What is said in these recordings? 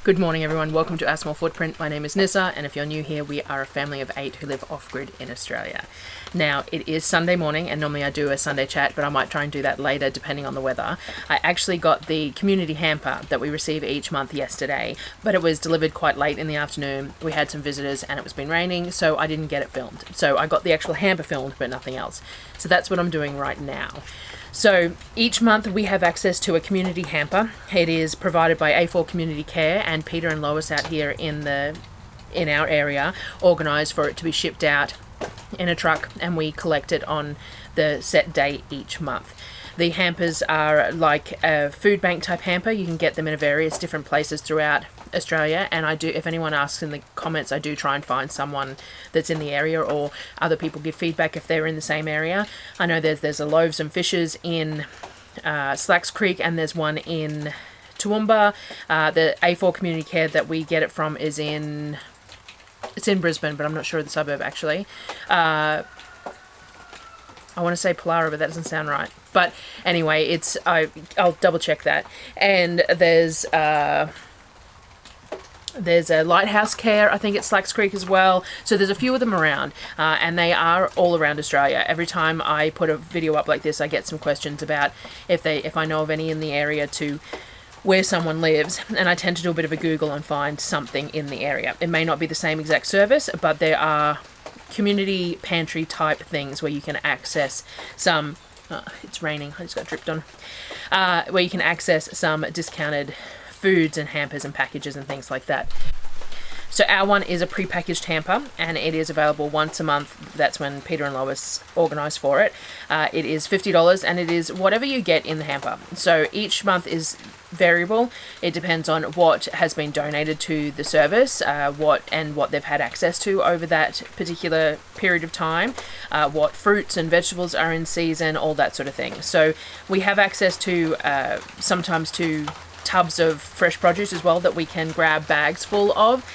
Good morning everyone, welcome to Our Small Footprint. My name is Nyssa, and if you're new here, we are a family of 8 who live off-grid in Australia. Now, it is Sunday morning, and normally I do a Sunday chat, but I might try and do that later depending on the weather. I actually got the community hamper that we receive each month yesterday, but it was delivered quite late in the afternoon. We had some visitors and it was been raining, so I didn't get it filmed. So I got the actual hamper filmed, but nothing else. So that's what I'm doing right now. So each month we have access to a community hamper. It is provided by A4 Community Care, and Peter and Lois out here in our area organised for it to be shipped out in a truck, and we collect it on the set day each month. The hampers are like a food bank type hamper. You can get them in various different places throughout Australia, and I do, if anyone asks in the comments, I do try and find someone that's in the area, or other people give feedback if they're in the same area. I know there's a Loaves and Fishes in Slacks Creek, and there's one in Toowoomba. The A4 Community Care that we get it from is in Brisbane, but I'm not sure of the suburb actually. I want to say Pollara, but that doesn't sound right. But anyway, I'll double check that. And there's a Lighthouse Care, I think it's Slacks Creek as well. So there's a few of them around, and they are all around Australia. Every time I put a video up like this, I get some questions about if I know of any in the area to where someone lives, and I tend to do a bit of a Google and find something in the area. It may not be the same exact service, but there are community pantry type things where you can access some it's raining, I just got dripped on, where you can access some discounted foods and hampers and packages and things like that. So our one is a pre-packaged hamper, and it is available once a month. That's when Peter and Lois organise for it. It is $50, and it is whatever you get in the hamper. So each month is variable. It depends on what has been donated to the service, what they've had access to over that particular period of time, what fruits and vegetables are in season, all that sort of thing. So we have access to sometimes to tubs of fresh produce as well that we can grab bags full of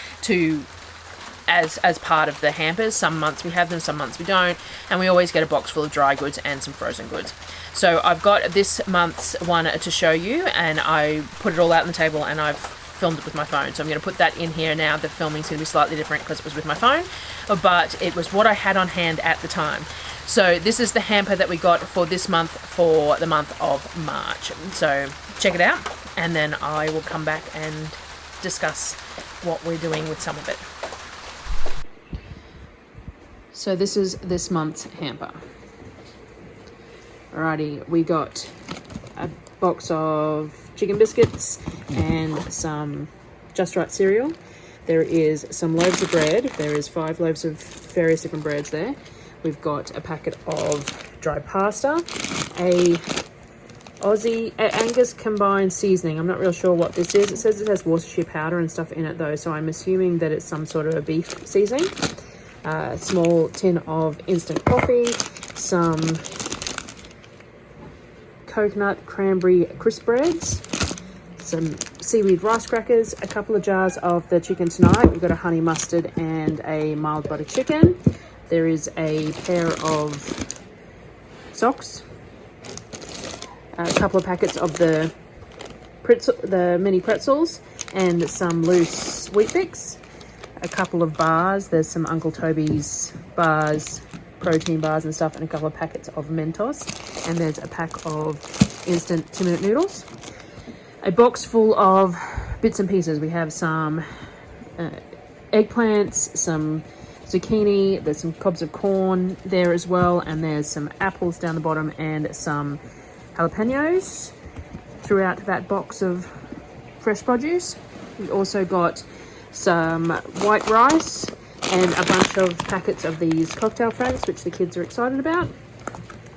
as part of the hampers. Some months we have them, some months we don't, and we always get a box full of dry goods and some frozen goods. So I've got this month's one to show you, and I put it all out on the table, and I've filmed it with my phone, so I'm going to put that in here now. The filming's going to be slightly different because it was with my phone, but it was what I had on hand at the time. So this is the hamper that we got for this month, for the month of March. So check it out, and then I will come back and discuss what we're doing with some of it. So this is this month's hamper. Alrighty, we got a box of chicken biscuits and some Just Right cereal. There is some loaves of bread. There is 5 loaves of various different breads there. We've got a packet of dry pasta, a Aussie Angus combined seasoning. I'm not real sure what this is. It says it has Worcestershire powder and stuff in it though, so I'm assuming that it's some sort of a beef seasoning. A small tin of instant coffee, some coconut cranberry crisp breads, some seaweed rice crackers, a couple of jars of the chicken tonight. We've got a honey mustard and a mild butter chicken. There is a pair of socks, a couple of packets of the mini pretzels, and some loose Weet-Bix, a couple of bars. There's some Uncle Toby's bars, protein bars and stuff, and a couple of packets of Mentos, and there's a pack of instant 2-minute noodles. A box full of bits and pieces. We have some eggplants, some zucchini, there's some cobs of corn there as well, and there's some apples down the bottom and some jalapenos throughout that box of fresh produce. We also got some white rice and a bunch of packets of these cocktail frags, which the kids are excited about.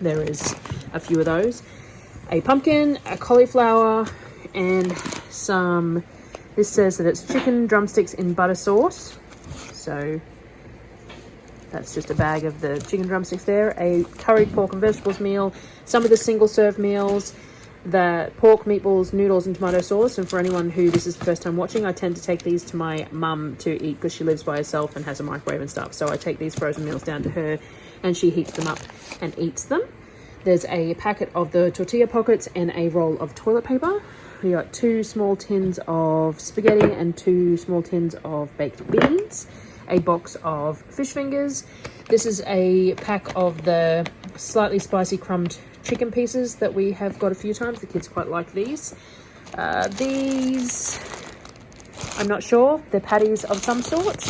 There is a few of those. A pumpkin, a cauliflower, and some, this says that it's chicken drumsticks in butter sauce. So that's just a bag of the chicken drumsticks there. A curried pork and vegetables meal, some of the single serve meals, the pork, meatballs, noodles and tomato sauce. And for anyone who this is the first time watching, I tend to take these to my mum to eat because she lives by herself and has a microwave and stuff. So I take these frozen meals down to her and she heats them up and eats them. There's a packet of the tortilla pockets and a roll of toilet paper. We got 2 small tins of spaghetti and 2 small tins of baked beans, a box of fish fingers. This is a pack of the slightly spicy crumbed chicken pieces that we have got a few times. The kids quite like these. These, I'm not sure, they're patties of some sort.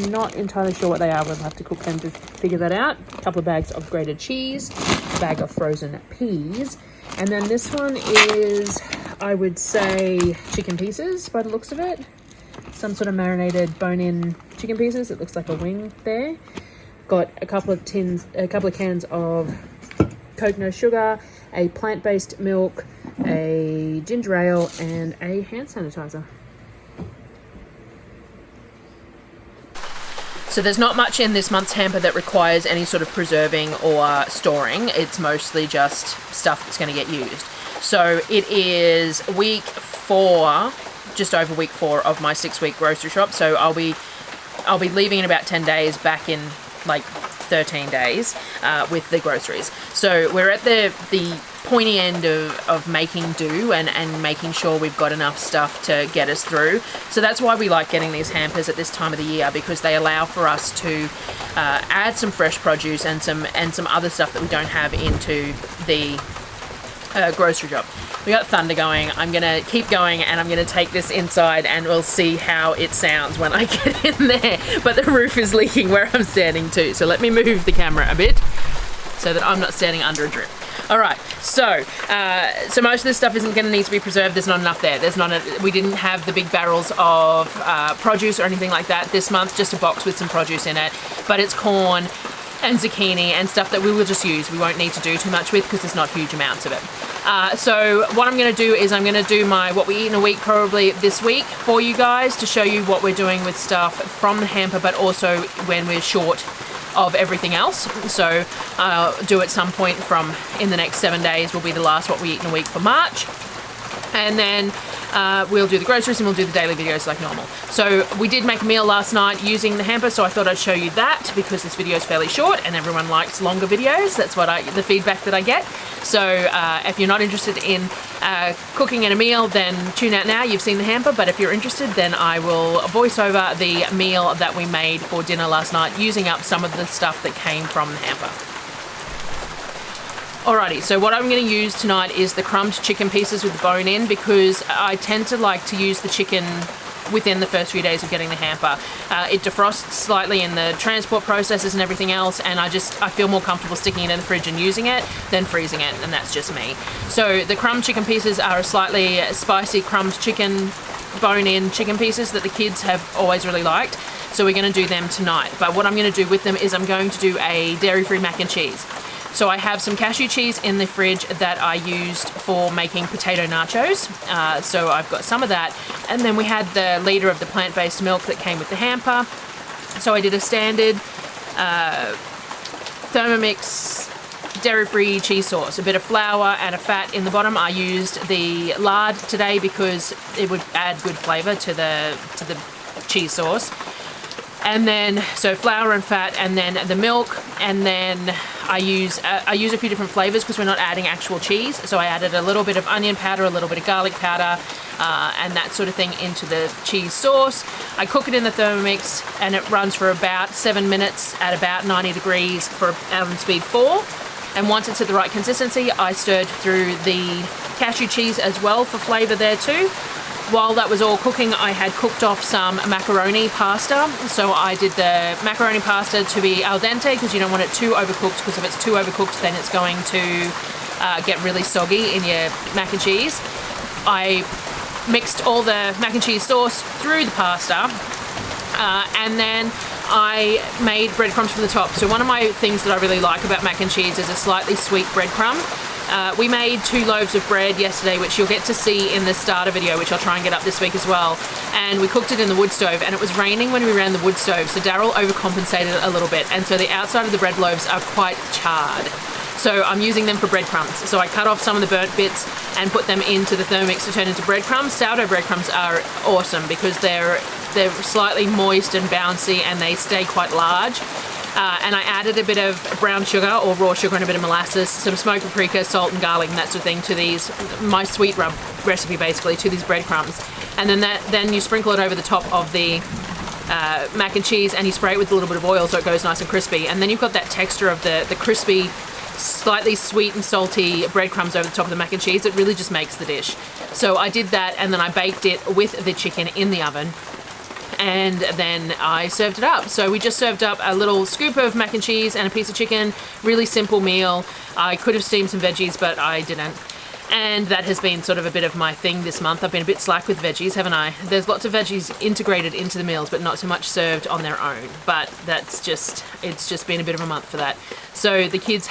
Not entirely sure what they are. We'll have to cook them to figure that out. A couple of bags of grated cheese, a bag of frozen peas, and then this one is, I would say, chicken pieces by the looks of it. Some sort of marinated bone-in chicken pieces. It looks like a wing there. Got a couple of cans of coconut sugar, a plant-based milk, a ginger ale, and a hand sanitizer. So there's not much in this month's hamper that requires any sort of preserving or storing. It's mostly just stuff that's going to get used. So it is week 4, just over week 4 of my 6-week grocery shop. So I'll be leaving in about 10 days, back in like 13 days with the groceries. So we're at the pointy end of making do and making sure we've got enough stuff to get us through. So that's why we like getting these hampers at this time of the year, because they allow for us to add some fresh produce and some other stuff that we don't have into the grocery shop. We got thunder going. I'm gonna keep going and I'm gonna take this inside and we'll see how it sounds when I get in there. But the roof is leaking where I'm standing too, so let me move the camera a bit so that I'm not standing under a drip. All right, so most of this stuff isn't going to need to be preserved. There's not enough there. We didn't have the big barrels of produce or anything like that this month, just a box with some produce in it. But it's corn and zucchini and stuff that we will just use. We won't need to do too much with because there's not huge amounts of it. So what I'm going to do is I'm going to do my what we eat in a week probably this week for you guys to show you what we're doing with stuff from the hamper, but also when we're short of everything else. So do at some point from in the next 7 days will be the last what we eat in a week for March. And then we'll do the groceries and we'll do the daily videos like normal. So we did make a meal last night using the hamper, so I thought I'd show you that because this video is fairly short and everyone likes longer videos. That's what the feedback that I get. So if you're not interested in cooking in a meal, then tune out now. You've seen the hamper, but if you're interested, then I will voice over the meal that we made for dinner last night using up some of the stuff that came from the hamper. Alrighty, so what I'm going to use tonight is the crumbed chicken pieces with the bone in, because I tend to like to use the chicken within the first few days of getting the hamper. It defrosts slightly in the transport processes and everything else, and I feel more comfortable sticking it in the fridge and using it than freezing it, and that's just me. So the crumbed chicken pieces are a slightly spicy crumbed chicken, bone-in chicken pieces that the kids have always really liked. So we're going to do them tonight. But what I'm going to do with them is I'm going to do a dairy-free mac and cheese. So I have some cashew cheese in the fridge that I used for making potato nachos. So I've got some of that. And then we had the liter of the plant-based milk that came with the hamper. So I did a standard Thermomix dairy-free cheese sauce, a bit of flour and a fat in the bottom. I used the lard today because it would add good flavour to the cheese sauce. And then, so flour and fat, and then the milk, and then I use a few different flavors because we're not adding actual cheese. So I added a little bit of onion powder, a little bit of garlic powder, and that sort of thing into the cheese sauce. I cook it in the Thermomix, and it runs for about 7 minutes at about 90 degrees for oven speed 4. And once it's at the right consistency, I stirred through the cashew cheese as well for flavor there too. While that was all cooking, I had cooked off some macaroni pasta. So I did the macaroni pasta to be al dente because you don't want it too overcooked, because if it's too overcooked then it's going to get really soggy in your mac and cheese. I mixed all the mac and cheese sauce through the pasta and then I made breadcrumbs from the top. So one of my things that I really like about mac and cheese is a slightly sweet breadcrumb. We made 2 loaves of bread yesterday, which you'll get to see in the starter video, which I'll try and get up this week as well. And we cooked it in the wood stove, and it was raining when we ran the wood stove, so Darryl overcompensated a little bit, and so the outside of the bread loaves are quite charred. So I'm using them for breadcrumbs. So I cut off some of the burnt bits and put them into the Thermomix to turn into breadcrumbs. Sourdough breadcrumbs are awesome because they're slightly moist and bouncy, and they stay quite large. and I added a bit of brown sugar or raw sugar and a bit of molasses, some smoked paprika, salt and garlic and that sort of thing to these, my sweet rub recipe basically, to these breadcrumbs. And then you sprinkle it over the top of the mac and cheese, and you spray it with a little bit of oil so it goes nice and crispy. And then you've got that texture of the crispy, slightly sweet and salty breadcrumbs over the top of the mac and cheese. It really just makes the dish. So I did that, and then I baked it with the chicken in the oven, and then I served it up. So we just served up a little scoop of mac and cheese and a piece of chicken. Really simple meal. I could have steamed some veggies, but I didn't. And that has been sort of a bit of my thing this month. I've been a bit slack with veggies, haven't I? There's lots of veggies integrated into the meals, but not so much served on their own. But it's just been a bit of a month for that. So the kids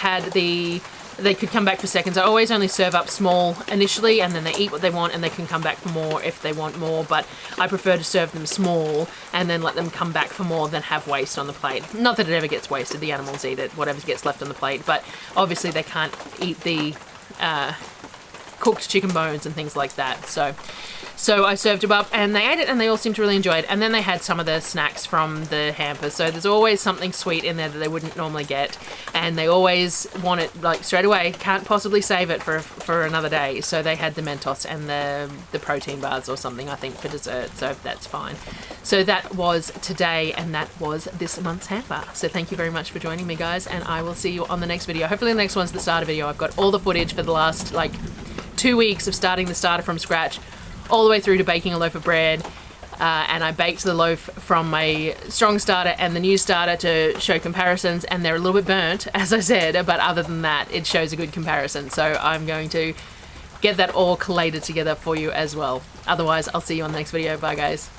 they could come back for seconds. I always only serve up small initially, and then they eat what they want, and they can come back for more if they want more. But I prefer to serve them small and then let them come back for more than have waste on the plate. Not that it ever gets wasted. The animals eat it, whatever gets left on the plate. But obviously they can't eat the cooked chicken bones and things like that. So I served them up, and they ate it, and they all seemed to really enjoy it. And then they had some of the snacks from the hamper. So there's always something sweet in there that they wouldn't normally get, and they always want it like straight away. Can't possibly save it for another day. So they had the Mentos and the protein bars or something, I think, for dessert. So that's fine. So that was today, and that was this month's hamper. So thank you very much for joining me, guys, and I will see you on the next video. Hopefully the next one's the starter video. I've got all the footage for the last 2 weeks of starting the starter from scratch, all the way through to baking a loaf of bread, and I baked the loaf from my strong starter and the new starter to show comparisons, and they're a little bit burnt, as I said, but other than that it shows a good comparison. So I'm going to get that all collated together for you as well. Otherwise, I'll see you on the next video. Bye, guys.